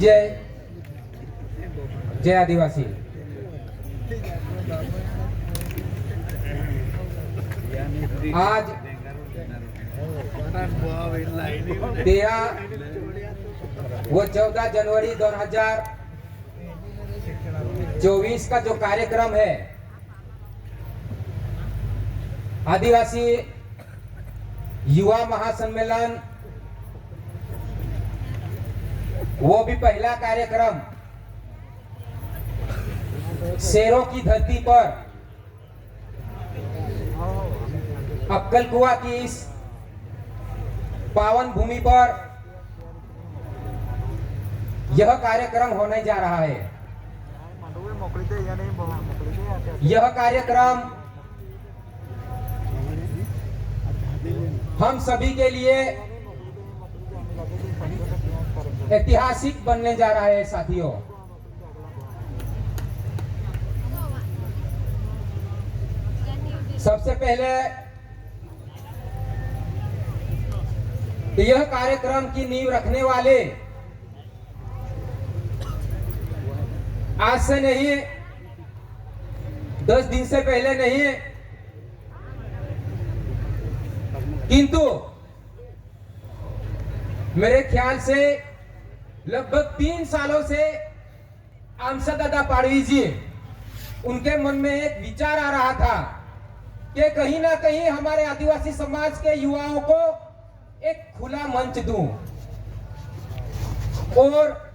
जय जय आदिवासी। आज 13 व 14 जनवरी 2024 का जो कार्यक्रम है, आदिवासी युवा महासम्मेलन, वो भी पहला कार्यक्रम शेरों की धरती पर अक्कलकुआ की इस पावन भूमि पर यह कार्यक्रम होने जा रहा है। यह कार्यक्रम हम सभी के लिए ऐतिहासिक बनने जा रहा है। साथियों, सबसे पहले यह कार्यक्रम की नींव रखने वाले आज से नहीं, 10 दिन से पहले नहीं, किंतु मेरे ख्याल से लगभग 3 सालों से आमसा दादा पाड़वी जी, उनके मन में एक विचार आ रहा था कि कहीं ना कहीं हमारे आदिवासी समाज के युवाओं को एक खुला मंच दूं। और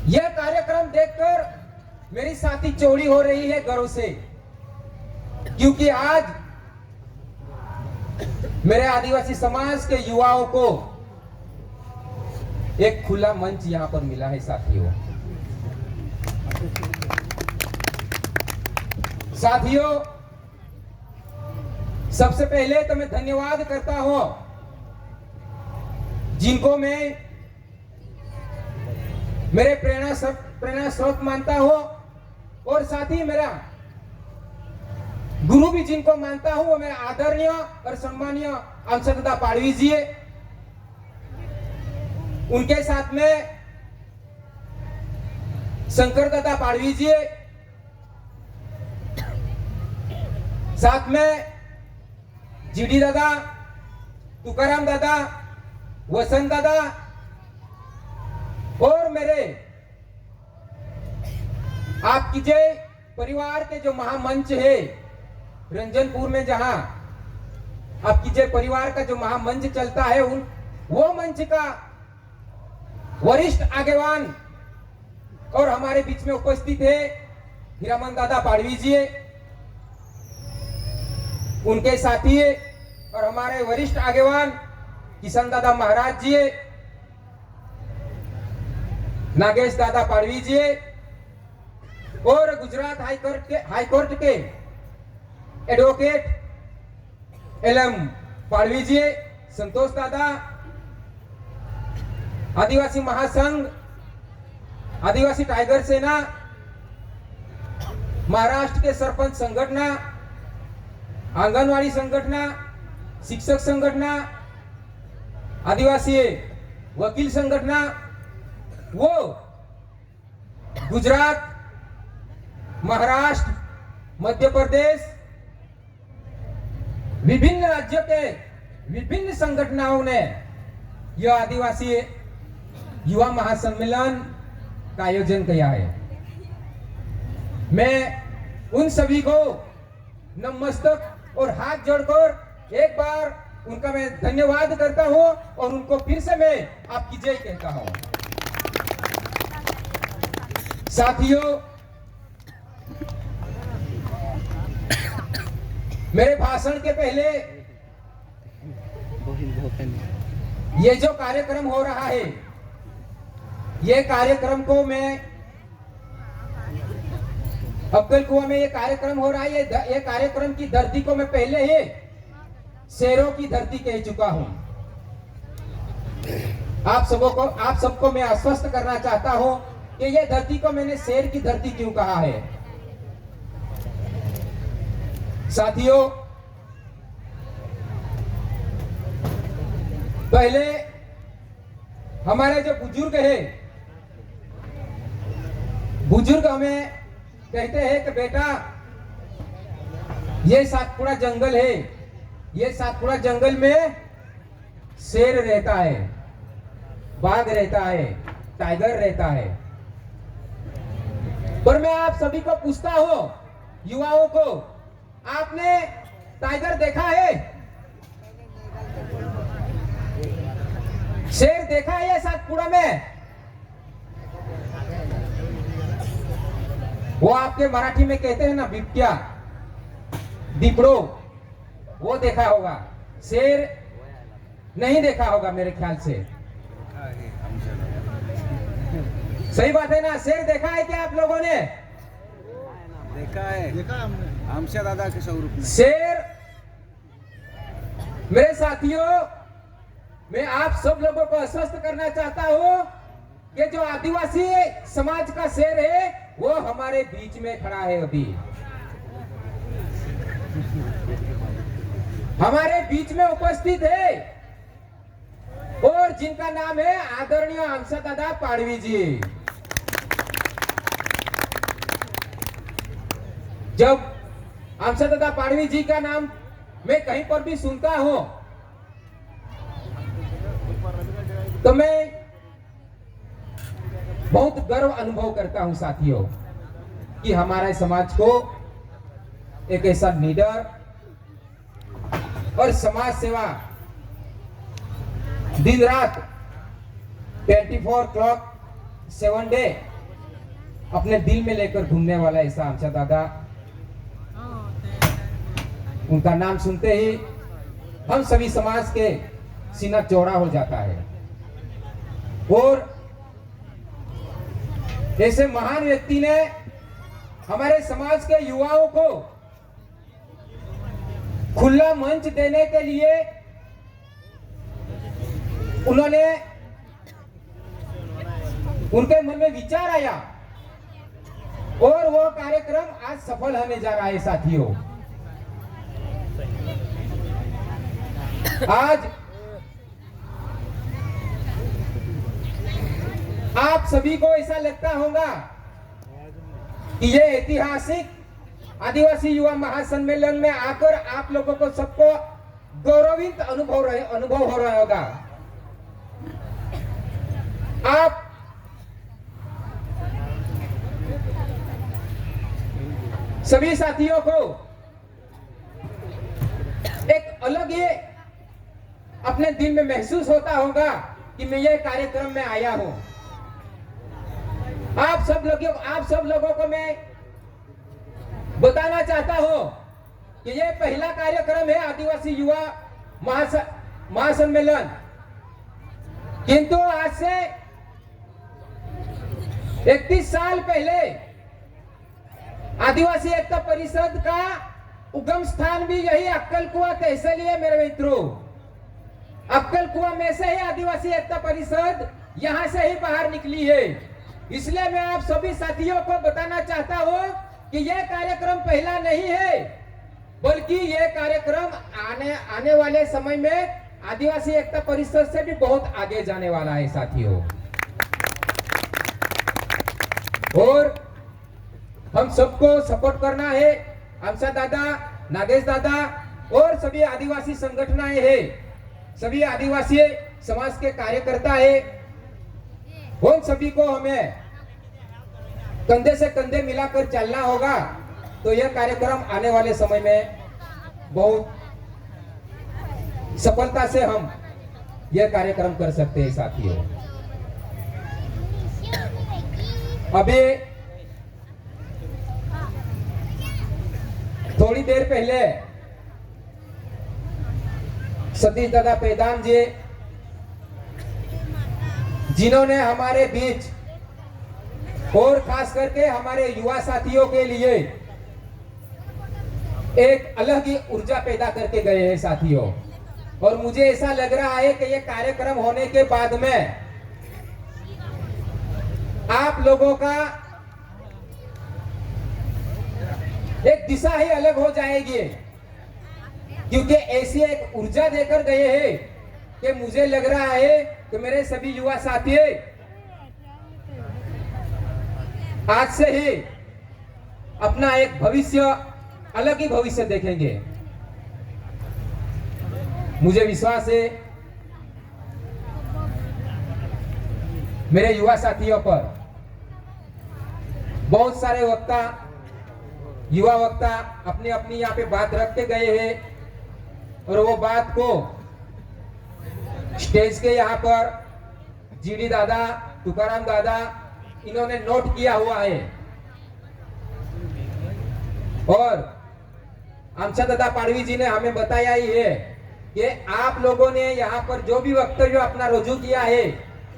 यह कार्यक्रम देखकर मेरी छाती चौड़ी हो रही है गर्व से, क्योंकि आज मेरे आदिवासी समाज के युवाओं को एक खुला मंच यहां पर मिला है। साथियों, सबसे पहले तो मैं धन्यवाद करता हूं जिनको मैं मेरे प्रेरणा स्रोत मानता हूं, और साथ ही मेरा गुरु भी जिनको मानता हूं, वो मेरा आदरणीय और सम्मानीय आमसा दादा पाड़वी जी है। उनके साथ में शंकर दादा पाड़वी जी है, साथ में जीडी दादा, तुकाराम दादा, वसंत दादा, और मेरे आपकी जय परिवार के जो महामंच है रंजनपुर में, जहां आपकी जय परिवार का जो महामंच चलता है, वो मंच का वरिष्ठ आगेवान और हमारे बीच में उपस्थित है हीरामन दादा पाड़वी जी, उनके साथी और हमारे वरिष्ठ आगेवान किशन दादा महाराज जी, नागेश दादा पाड़वी जी, और गुजरात हाईकोर्ट के एडवोकेट LM पाड़वी जी, संतोष दादा, आदिवासी महासंघ, आदिवासी टाइगर सेना, महाराष्ट्र के सरपंच संगठना, आंगनवाड़ी संगठना, शिक्षक संगठना, आदिवासी वकील संगठना, वो गुजरात, महाराष्ट्र, मध्य प्रदेश, विभिन्न राज्यों के विभिन्न संगठनों ने यह आदिवासी युवा महासम्मेलन का आयोजन किया है। मैं उन सभी को नतमस्तक और हाथ जोड़कर एक बार उनका मैं धन्यवाद करता हूं, और उनको फिर से मैं आपकी जय कहता हूं। साथियों, मेरे भाषण के पहले ये जो कार्यक्रम हो रहा है, ये कार्यक्रम को मैं अक्कलकुआ में ये कार्यक्रम हो रहा है, ये कार्यक्रम की धरती को मैं पहले ही शेरों की धरती कह चुका हूं। आप सबको मैं आश्वस्त करना चाहता हूं कि ये धरती को मैंने शेर की धरती क्यों कहा है। साथियों, पहले हमारे जो बुजुर्ग है, बुजुर्ग हमें कहते हैं कि बेटा ये सातपुड़ा जंगल है, ये सातपुड़ा जंगल में शेर रहता है, बाघ रहता है, टाइगर रहता है। पर मैं आप सभी को पूछता हूं, युवाओं को, आपने टाइगर देखा है? शेर देखा है ये सातपुड़ा में? वो आपके मराठी में कहते हैं ना बिबट्या, दीपड़ो, वो देखा होगा, शेर नहीं देखा होगा मेरे ख्याल से। सही बात है ना? शेर देखा है क्या आप लोगों ने? देखा है, देखा हमने, आमच्या दादा के स्वरूप में शेर। मेरे साथियों, मैं आप सब लोगों को आश्वस्त करना चाहता हूं कि जो आदिवासी समाज का शेर है वो हमारे बीच में खड़ा है, अभी हमारे बीच में उपस्थित है, और जिनका नाम है आदरणीय आमसादादा पाड़वी जी। जब आमसादादा पाड़वी जी का नाम मैं कहीं पर भी सुनता हूं तो मैं बहुत गर्व अनुभव करता हूं साथियों, कि हमारे समाज को एक ऐसा लीडर और समाज सेवा दिन रात 24 क्लॉक 7 डे अपने दिल में लेकर घूमने वाला ऐसा आमचा दादा, उनका नाम सुनते ही हम सभी समाज के सीना चौड़ा हो जाता है। और ऐसे महान व्यक्ति ने हमारे समाज के युवाओं को खुला मंच देने के लिए उन्होंने, उनके मन में विचार आया और वो कार्यक्रम आज सफल होने जा रहा है साथियों। आज आप सभी को ऐसा लगता होगा कि ये ऐतिहासिक आदिवासी युवा महासम्मेलन में आकर आप लोगों को सबको गौरवित अनुभव हो रहा होगा। आप सभी साथियों को एक अलग ही अपने दिल में महसूस होता होगा कि मैं ये कार्यक्रम में आया हूं। आप सब लोगों को मैं बताना चाहता हूं कि ये पहला कार्यक्रम है आदिवासी युवा महासम्मेलन, किंतु आज से 31 साल पहले आदिवासी एकता परिषद का उगम स्थान भी यही अक्कल कुआं तहसील है मेरे मित्रों। अक्कल कुआं में से ही आदिवासी एकता परिषद यहां से ही बाहर निकली है। इसलिए मैं आप सभी साथियों को बताना चाहता हूं कि यह कार्यक्रम पहला नहीं है, बल्कि यह कार्यक्रम आने वाले समय में आदिवासी एकता परिषद से भी बहुत आगे जाने वाला है साथियों। और हम सबको सपोर्ट करना है। आमचा दादा, नागेश दादा और सभी आदिवासी संगठनाएं हैं, सभी आदिवासी समाज के कार्यकर्ता है, उन सभी को हमें कंधे से कंधे मिलाकर चलना होगा। तो यह कार्यक्रम आने वाले समय में बहुत सफलता से हम यह कार्यक्रम कर सकते हैं साथियों। अभी थोड़ी देर पहले सतीश दादा पैदान जी, जिन्होंने हमारे बीच और खास करके हमारे युवा साथियों के लिए एक अलग ही ऊर्जा पैदा करके गए हैं साथियों। और मुझे ऐसा लग रहा है कि यह कार्यक्रम होने के बाद में आप लोगों का एक दिशा ही अलग हो जाएगी, क्योंकि ऐसी एक ऊर्जा देकर गए हैं कि मुझे लग रहा है कि मेरे सभी युवा साथी आज से ही अपना एक भविष्य, अलग ही भविष्य देखेंगे। मुझे विश्वास है मेरे युवा साथियों पर। बहुत सारे वक्ता, युवा वक्ता अपनी अपनी यहाँ पे बात रखते गए हैं और वो बात को स्टेज के यहाँ पर जीडी दादा, तुकाराम दादा इन्होंने नोट किया हुआ है और आमचा दादा पाड़वी जी ने हमें बताया ही है कि आप लोगों ने यहाँ पर जो भी वक्तव्य अपना रजू किया है,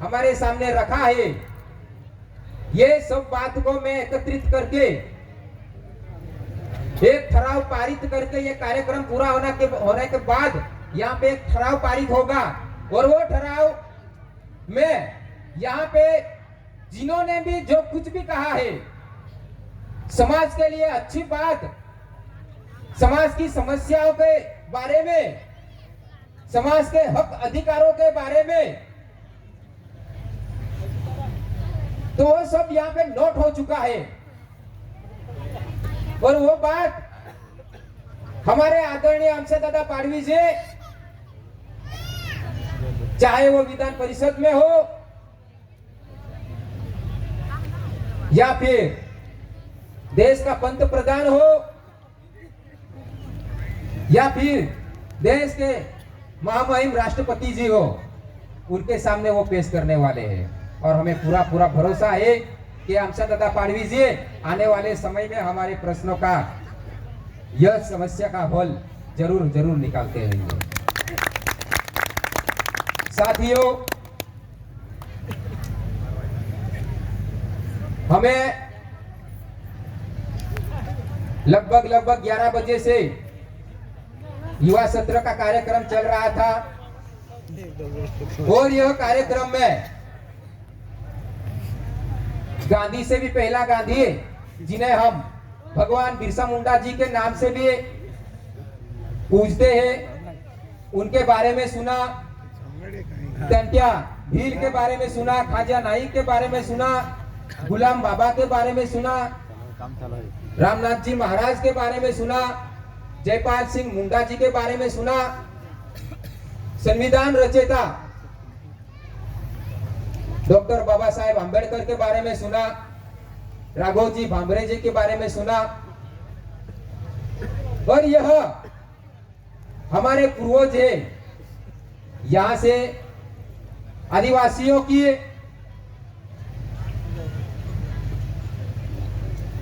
हमारे सामने रखा है, ये सब बात को मैं एकत्रित करके एक ठराव पारित करके ये कार्यक्रम पूरा होने के बाद यहाँ पे एक ठराव पारित होगा और वो ठराव में यहाँ पे जिन्होंने भी जो कुछ भी कहा है, समाज के लिए अच्छी बात, समाज की समस्याओं के बारे में, समाज के हक अधिकारों के बारे में, तो वो सब यहाँ पे नोट हो चुका है और वो बात हमारे आदरणीय आमचा दादा पाड़वी जी, चाहे वो विधान परिषद में हो या फिर देश का पंत प्रधान हो या फिर देश के महामहिम राष्ट्रपति जी हो, उनके सामने वो पेश करने वाले हैं और हमें पूरा भरोसा है कि आमचा दादा पाड़वी जी आने वाले समय में हमारे प्रश्नों का, यह समस्या का हल जरूर निकालते रहेंगे। साथियों, हमें लगभग 11 बजे से युवा सत्र का कार्यक्रम चल रहा था और यह कार्यक्रम में गांधी से भी पहला गांधी, जिन्हें हम भगवान बिरसा मुंडा जी के नाम से भी पूजते हैं, उनके बारे में सुना, टंटिया भील के बारे में सुना, खाजा नाइक के बारे में सुना, गुलाम बाबा के बारे में सुना, रामनाथ जी महाराज के बारे में सुना, जयपाल सिंह मुंडा जी के बारे में सुना, संविधान रचयिता डॉक्टर बाबा साहेब आंबेडकर के बारे में सुना, राघव जी भांबरे जी के बारे में सुना और यह हमारे पूर्वज है, यहाँ से आदिवासियों की,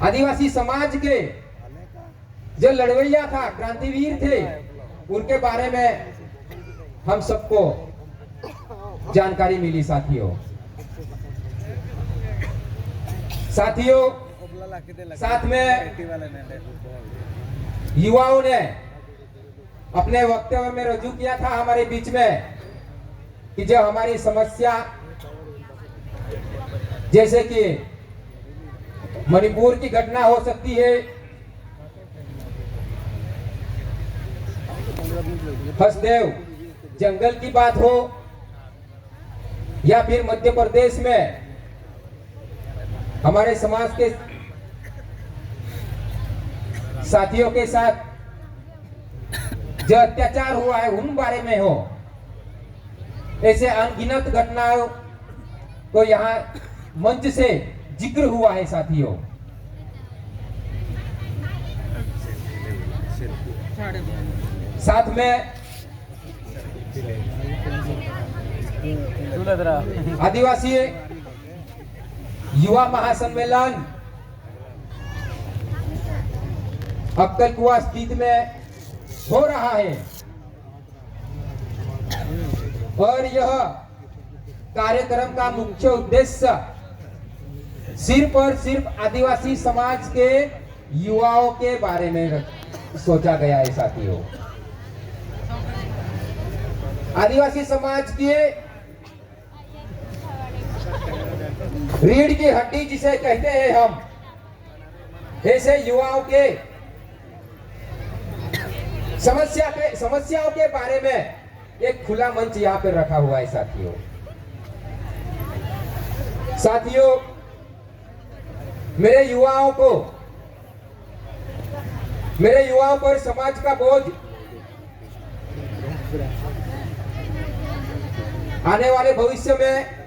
आदिवासी समाज के जो लड़वैया था, क्रांतिवीर थे, उनके बारे में हम सबको जानकारी मिली। साथियों, साथ में युवाओं ने अपने वक्तव्य में रजू किया था हमारे बीच में कि जो हमारी समस्या, जैसे कि मणिपुर की घटना हो सकती है, हसदेव जंगल की बात हो या फिर मध्य प्रदेश में हमारे समाज के साथियों के साथ जो अत्याचार हुआ है उन बारे में हो, ऐसे अनगिनत घटनाओं को यहाँ मंच से जिक्र हुआ है। साथियों, साथ में आदिवासी युवा महासम्मेलन अक्कलकुआ स्थित में हो रहा है और यह कार्यक्रम का मुख्य उद्देश्य सिर्फ और सिर्फ आदिवासी समाज के युवाओं के बारे में सोचा गया है। साथियों, आदिवासी समाज की रीढ़ की हड्डी जिसे कहते हैं हम, ऐसे युवाओं के समस्याओं के बारे में एक खुला मंच यहाँ पे रखा हुआ है साथियों। साथियों, मेरे युवाओं पर समाज का बोझ आने वाले भविष्य में